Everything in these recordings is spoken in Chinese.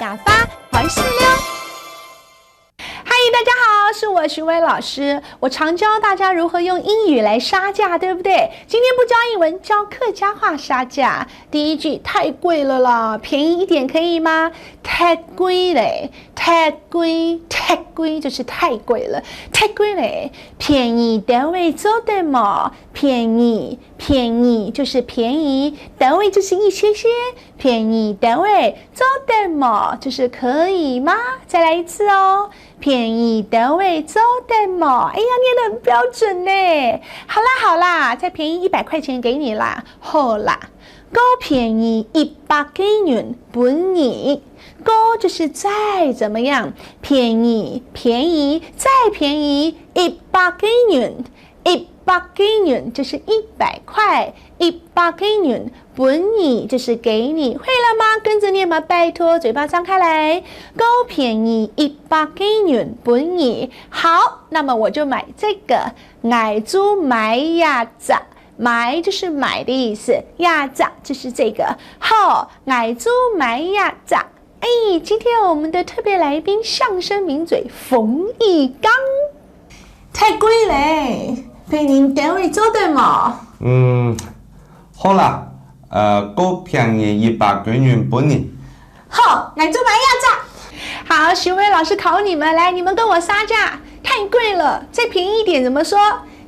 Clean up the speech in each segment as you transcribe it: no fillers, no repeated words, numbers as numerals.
打发还是溜。嗨，大家好，是我徐薇老师。我常教大家如何用英语来杀价，对不对？今天不教英文，教客家话杀价。第一句，太贵了啦，便宜一点可以吗？太贵嘞，太贵，太贵就是太贵了，太贵嘞。便宜单位做的嘛，便宜，便宜就是便宜，单位就是一些些，便宜单位做的嘛，就是可以吗？再来一次哦。便宜单位做的嘛，哎呀，念得很标准呢。好啦好啦，再便宜100块钱给你啦。好啦，够便宜100几元本你，够就是再怎么样，便宜便宜再便宜100几元，100几元就是100块，100几元本你就是给你，会了吗？跟着念吗？拜托，嘴巴张开来，够便宜100几元本你。好，那么我就买这个，爱猪买呀子。买就是买的意思，呀子就是这个。好，爱猪买呀子。哎，今天我们的特别来宾相声名嘴冯翊纲，太贵嘞，陪您单位做的嘛。好啦，够便宜100几元本你。好，爱猪买呀子。好，徐薇老师考你们，来，你们跟我杀价，太贵了，再便宜一点怎么说？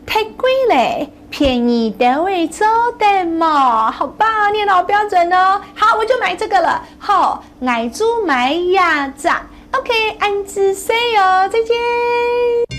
太贵嘞。便宜单位做的嘛，好棒，念得好标准哦。好，我就买这个了。好，爱猪买呀子。OK， 安之 say 哦，再见。